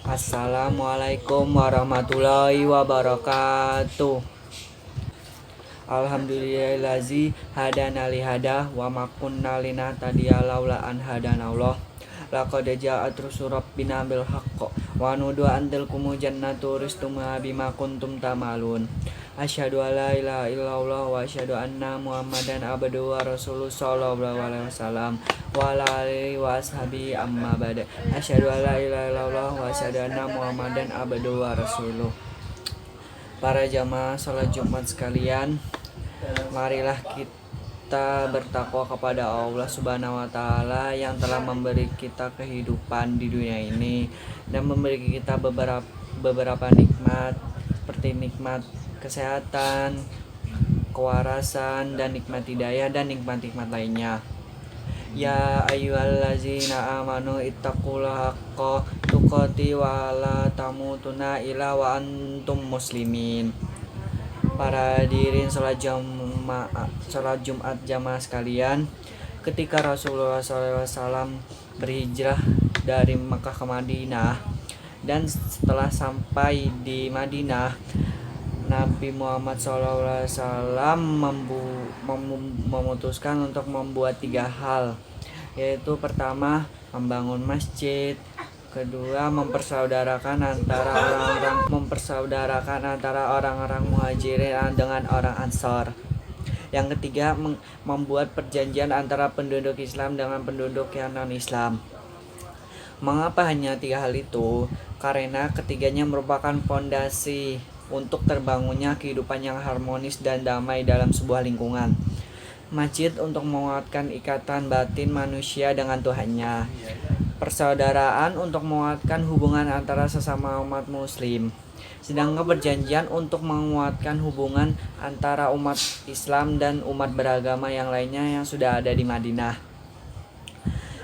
Assalamualaikum warahmatullahi wabarakatuh. Alhamdulillahillazi hadana li hada wa ma kunna linahtadiya laula an hadanallah. Laqad ja'at rusul rabbina bil haqq wa nudu antil kumu jannatu ristuma bima kuntum tamalun. Asyhadu alla ilaha illallah wa asyhadu anna Muhammadan abduhu wa rasuluhu sallallahu alaihi wasallam wa ala alihi wa ashabihi amma ba'da. Asyhadu alla ilaha illallah wa asyhadu anna Muhammadan abduhu wa rasuluhu. Para jamaah salat Jumat sekalian, marilah kita bertakwa kepada Allah Subhanahu wa taala yang telah memberi kita kehidupan di dunia ini dan memberi kita beberapa nikmat seperti nikmat kesehatan, kewarasan, dan nikmat hidayah dan nikmat-nikmat lainnya. Ya ayyuhallazina amanu ittaqullaha haqqa tuqatih wa la tamutunna illa wa antum muslimin. Para hadirin salat Jumat jamaah sekalian, ketika Rasulullah SAW berhijrah dari Mekah ke Madinah, dan setelah sampai di Madinah, Nabi Muhammad SAW memutuskan untuk membuat 3 hal, yaitu pertama, membangun masjid, kedua, mempersaudarakan antara orang-orang muhajirin dengan orang ansor, yang ketiga, membuat perjanjian antara penduduk Islam dengan penduduk yang non-Islam. Mengapa hanya 3 hal itu? Karena ketiganya merupakan fondasi untuk terbangunnya kehidupan yang harmonis dan damai dalam sebuah lingkungan. Masjid untuk menguatkan ikatan batin manusia dengan Tuhannya. Persaudaraan untuk menguatkan hubungan antara sesama umat muslim. Sedangkan perjanjian untuk menguatkan hubungan antara umat Islam dan umat beragama yang lainnya yang sudah ada di Madinah.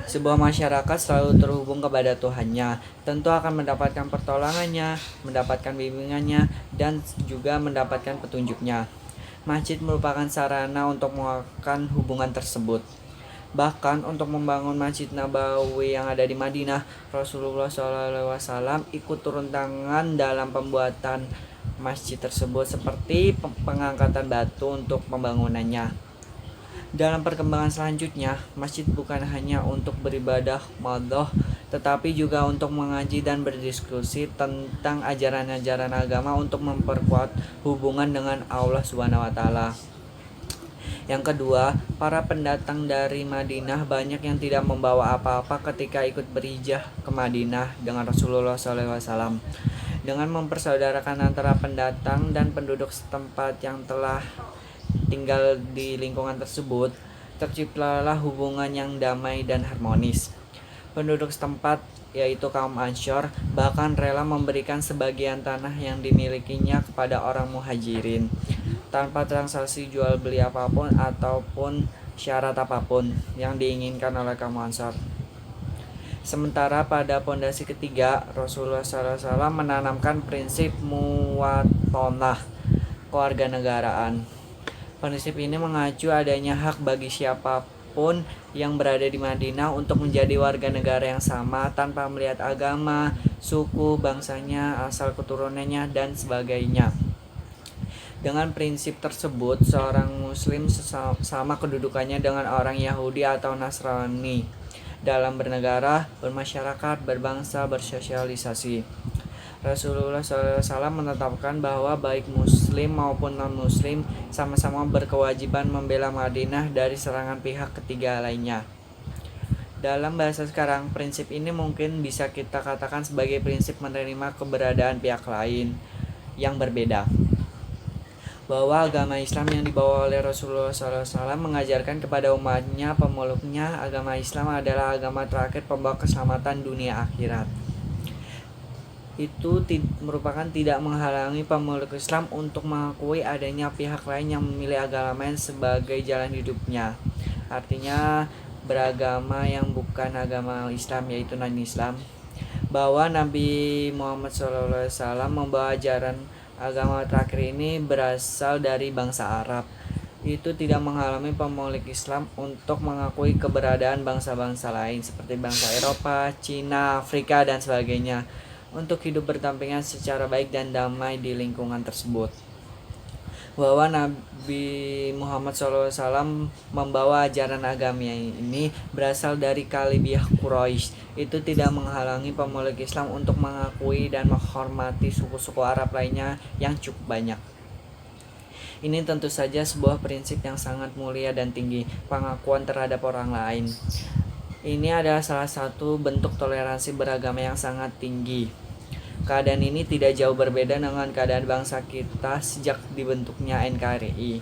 Sebuah masyarakat selalu terhubung kepada Tuhannya, tentu akan mendapatkan pertolongannya, mendapatkan bimbingannya, dan juga mendapatkan petunjuknya. Masjid merupakan sarana untuk menguatkan hubungan tersebut. Bahkan untuk membangun Masjid Nabawi yang ada di Madinah, Rasulullah SAW ikut turun tangan dalam pembuatan masjid tersebut, seperti pengangkatan batu untuk pembangunannya. Dalam perkembangan selanjutnya, masjid bukan hanya untuk beribadah madhah, tetapi juga untuk mengaji dan berdiskusi tentang ajaran-ajaran agama untuk memperkuat hubungan dengan Allah Subhanahu wa taala. Yang kedua, para pendatang dari Madinah banyak yang tidak membawa apa-apa ketika ikut berhijrah ke Madinah dengan Rasulullah SAW. Dengan mempersaudarakan antara pendatang dan penduduk setempat yang telah tinggal di lingkungan tersebut, terciptalah hubungan yang damai dan harmonis. Penduduk setempat, yaitu kaum Ansor, bahkan rela memberikan sebagian tanah yang dimilikinya kepada orang muhajirin, tanpa transaksi jual beli apapun ataupun syarat apapun yang diinginkan oleh kaum Ansor. Sementara pada pondasi ketiga, Rasulullah SAW menanamkan prinsip muwatonah, kewarganegaraan. Prinsip ini mengacu adanya hak bagi siapapun yang berada di Madinah untuk menjadi warga negara yang sama tanpa melihat agama, suku, bangsanya, asal keturunannya, dan sebagainya. Dengan prinsip tersebut, seorang muslim sama kedudukannya dengan orang Yahudi atau Nasrani dalam bernegara, bermasyarakat, berbangsa, bersosialisasi. Rasulullah SAW menetapkan bahwa baik muslim maupun non-muslim sama-sama berkewajiban membela Madinah dari serangan pihak ketiga lainnya. Dalam bahasa sekarang, prinsip ini mungkin bisa kita katakan sebagai prinsip menerima keberadaan pihak lain yang berbeda. Bahwa agama Islam yang dibawa oleh Rasulullah SAW mengajarkan kepada umatnya, pemeluknya, agama Islam adalah agama terakhir pembawa keselamatan dunia akhirat. Itu merupakan tidak menghalangi pemeluk Islam untuk mengakui adanya pihak lain yang memilih agama lain sebagai jalan hidupnya. Artinya beragama yang bukan agama Islam, yaitu non-Islam. Bahwa Nabi Muhammad SAW membawa ajaran agama terakhir ini berasal dari bangsa Arab. Itu tidak menghalangi pemeluk Islam untuk mengakui keberadaan bangsa-bangsa lain seperti bangsa Eropa, Cina, Afrika, dan sebagainya. untuk hidup berdampingan secara baik dan damai di lingkungan tersebut. Bahwa Nabi Muhammad SAW membawa ajaran agama ini berasal dari Kalibiyah Quraisy. Itu tidak menghalangi pemeluk Islam untuk mengakui dan menghormati suku-suku Arab lainnya yang cukup banyak. Ini tentu saja sebuah prinsip yang sangat mulia dan tinggi, pengakuan terhadap orang lain. Ini adalah salah satu bentuk toleransi beragama yang sangat tinggi. Keadaan ini tidak jauh berbeda dengan keadaan bangsa kita sejak dibentuknya NKRI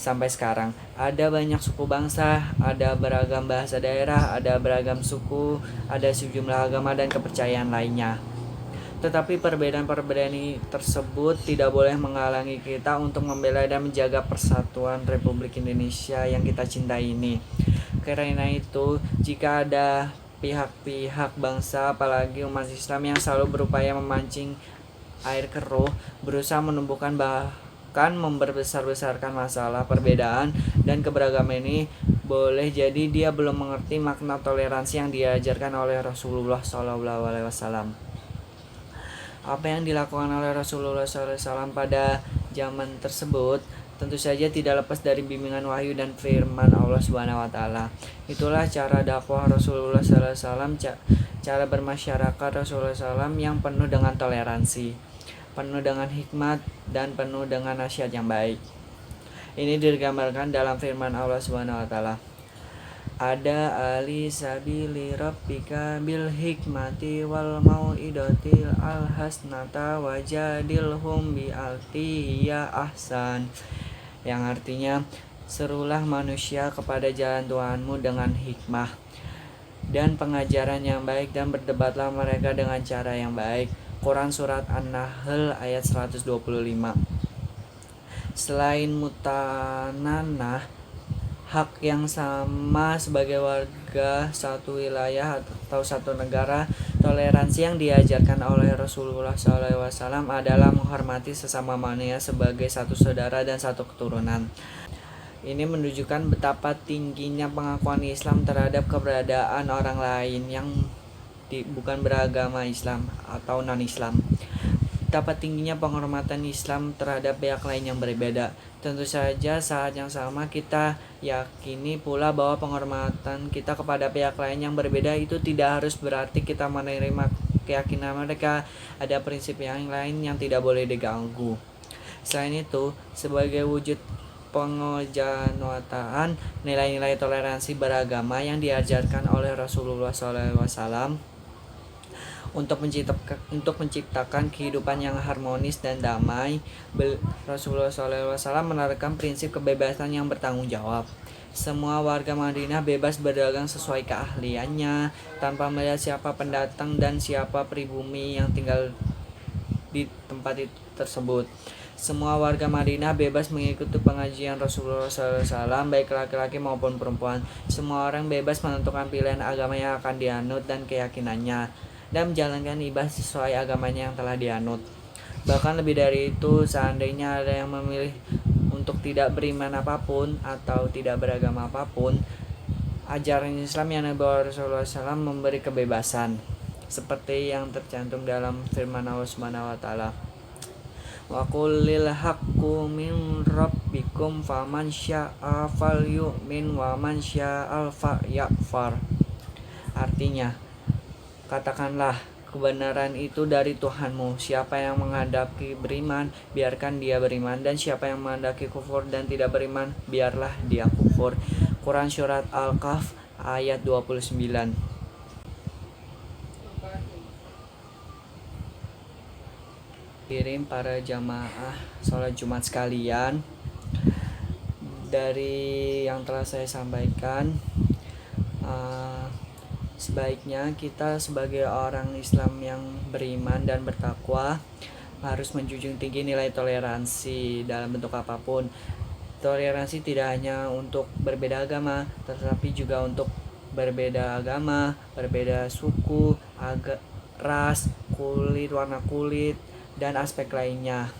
sampai sekarang. Ada banyak suku bangsa, ada beragam bahasa daerah, ada beragam suku, ada sejumlah agama dan kepercayaan lainnya. Tetapi perbedaan-perbedaan tersebut tidak boleh menghalangi kita untuk membela dan menjaga persatuan Republik Indonesia yang kita cintai ini. Karena itu, jika ada pihak-pihak bangsa, apalagi umat Islam yang selalu berupaya memancing air keruh, berusaha menumbuhkan bahkan membesar-besarkan masalah perbedaan dan keberagaman ini, boleh jadi dia belum mengerti makna toleransi yang diajarkan oleh Rasulullah SAW. Apa yang dilakukan oleh Rasulullah SAW pada zaman tersebut tentu saja tidak lepas dari bimbingan wahyu dan firman Allah Subhanahu wa taala. Itulah cara dakwah Rasulullah SAW, cara bermasyarakat Rasulullah SAW yang penuh dengan toleransi, penuh dengan hikmat dan penuh dengan nasihat yang baik. Ini digambarkan dalam firman Allah Subhanahu wa taala. Ada ali sabili rabbika bil hikmati wal mau'idatil al hasnata wajadilhum bi altiya ahsan, yang artinya serulah manusia kepada jalan Tuhanmu dengan hikmah dan pengajaran yang baik dan berdebatlah mereka dengan cara yang baik. Quran Surat An-Nahl ayat 125. Selain mutananah, hak yang sama sebagai warga satu wilayah atau satu negara, toleransi yang diajarkan oleh Rasulullah SAW adalah menghormati sesama manusia sebagai satu saudara dan satu keturunan. Ini menunjukkan betapa tingginya pengakuan Islam terhadap keberadaan orang lain yang bukan beragama Islam atau non-Islam. Betapa tingginya penghormatan Islam terhadap pihak lain yang berbeda. Tentu saja saat yang sama kita yakini pula bahwa penghormatan kita kepada pihak lain yang berbeda itu tidak harus berarti kita menerima keyakinan mereka. Ada prinsip yang lain yang tidak boleh diganggu. Selain itu, sebagai wujud pengejanuataan nilai-nilai toleransi beragama yang diajarkan oleh Rasulullah SAW untuk menciptakan kehidupan yang harmonis dan damai, Rasulullah SAW menerapkan prinsip kebebasan yang bertanggung jawab. Semua warga Madinah bebas berdagang sesuai keahliannya, tanpa melihat siapa pendatang dan siapa pribumi yang tinggal di tempat tersebut. Semua warga Madinah bebas mengikuti pengajian Rasulullah SAW, baik laki-laki maupun perempuan. Semua orang bebas menentukan pilihan agama yang akan dianut dan keyakinannya, dan menjalankan ibadah sesuai agamanya yang telah dianut. Bahkan lebih dari itu, seandainya ada yang memilih untuk tidak beriman apapun atau tidak beragama apapun, ajaran Islam yang dibawa Rasulullah SAW memberi kebebasan, seperti yang tercantum dalam firman Allah Subhanahu wa taala. Wa qulil haqqu min rabbikum faman syaa falyu'min wa man syaa falyakfur. Artinya, katakanlah, kebenaran itu dari Tuhanmu. Siapa yang menghendaki beriman, biarkan dia beriman, dan siapa yang menghendaki kufur dan tidak beriman, biarlah dia kufur. Quran Surat Al-Kahf ayat 29. Kirim para jamaah sholat Jumat sekalian, dari yang telah saya sampaikan, sebaiknya kita sebagai orang Islam yang beriman dan bertakwa harus menjunjung tinggi nilai toleransi dalam bentuk apapun. Toleransi tidak hanya untuk berbeda agama, tetapi juga untuk berbeda agama, berbeda suku, ras, kulit, warna kulit, dan aspek lainnya.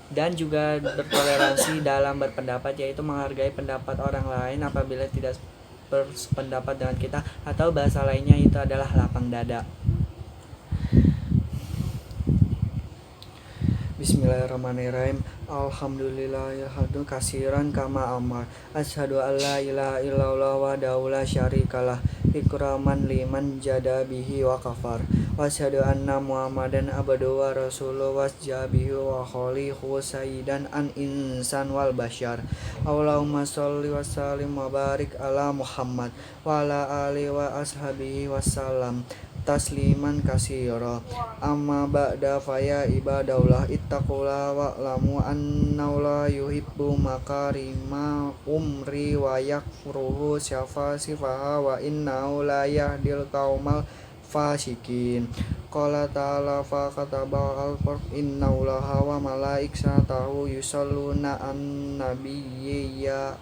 Dan juga bertoleransi dalam berpendapat, yaitu menghargai pendapat orang lain apabila tidak berpendapat dengan kita, atau bahasa lainnya itu adalah lapang dada. Bismillahirrahmanirrahim. Alhamdulillahilhamdu kasiran kama amar. Asyhadu an la ilaha illallah wa la syarikalah. Ikraman liman jada bihi wa kafar. Wa asyhadu anna Muhammadan abduhu wa rasuluhu wasjabihi wa khalihu sayyidan an insan wal bashar. Allahumma sholli wa sallim wa barik ala Muhammad wa ala alihi wa ashabihi wasallam tasliman kasira. Amma ba'da faya ibadallah ittaqullah wa'lamu annallaha yuhibbu makarima umri wa yakruhu syafasifaha wa innahu la yahdil qaumal fasikin. Qala ta'ala fa kataba al-qur'an innallaha wa malaikatahu yusholluna 'alan nabiyyi ya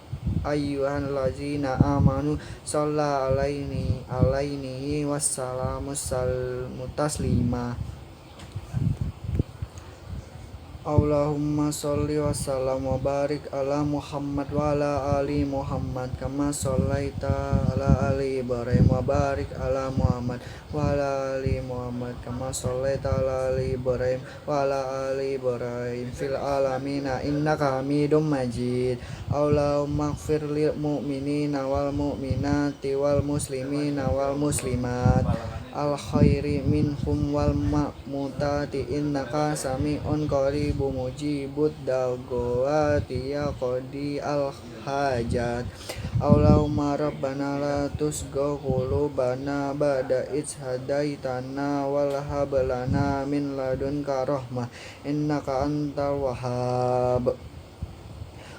ayyuhallazina amanu shalla alaihi wassalamu taslima. Allahumma sholli wa sallam wa barik ala Muhammad wa ala ali Muhammad kama shollaita ala ali Ibrahim wa barik ala Muhammad wa ala ali Muhammad kama shollaita ala ali Ibrahim wa ala ali Ibrahim fil alamina innaka Hamidum Majid. Allahumma ighfir lil mu'minina wal mu'minati wal muslimina wal muslimat al khairi minhum wal ma'mutati innaka sami'un qaribu mujibud da'wati ya qadi al hajat. Allahumma rabbana la tuzgh qulubana ba'da idh hadaitana wal hab lana min ladunka rahmah innaka antal wahhab.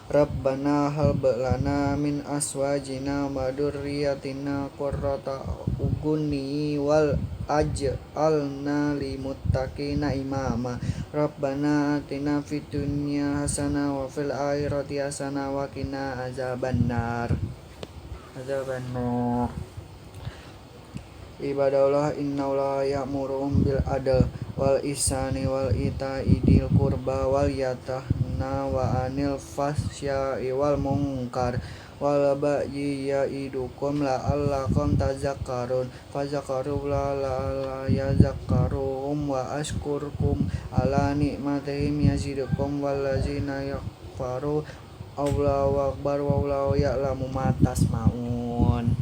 Rabbana hab lana min aswajina wa dzurriyyatina qurrata a'yuni wal aj'alna limuttaqina imama. Rabbana atina fid dunya hasanah wa fil akhirati hasanah wa qina azabannar. Ibadallah innallaha ya'muru bil adl wal ihsani wal ita'i dzil qurba wal yatahna wa 'anil fahsya'i wal munkar wal baghi ya'idukum la'allakum tadhakkarun fadhakkarullaha la'allakum yadhakkarun wa ashkurkum ala ni'matihim yazidukum wallazina yakfaru Allahu akbar wallahu ya'lamu ma tasma'un.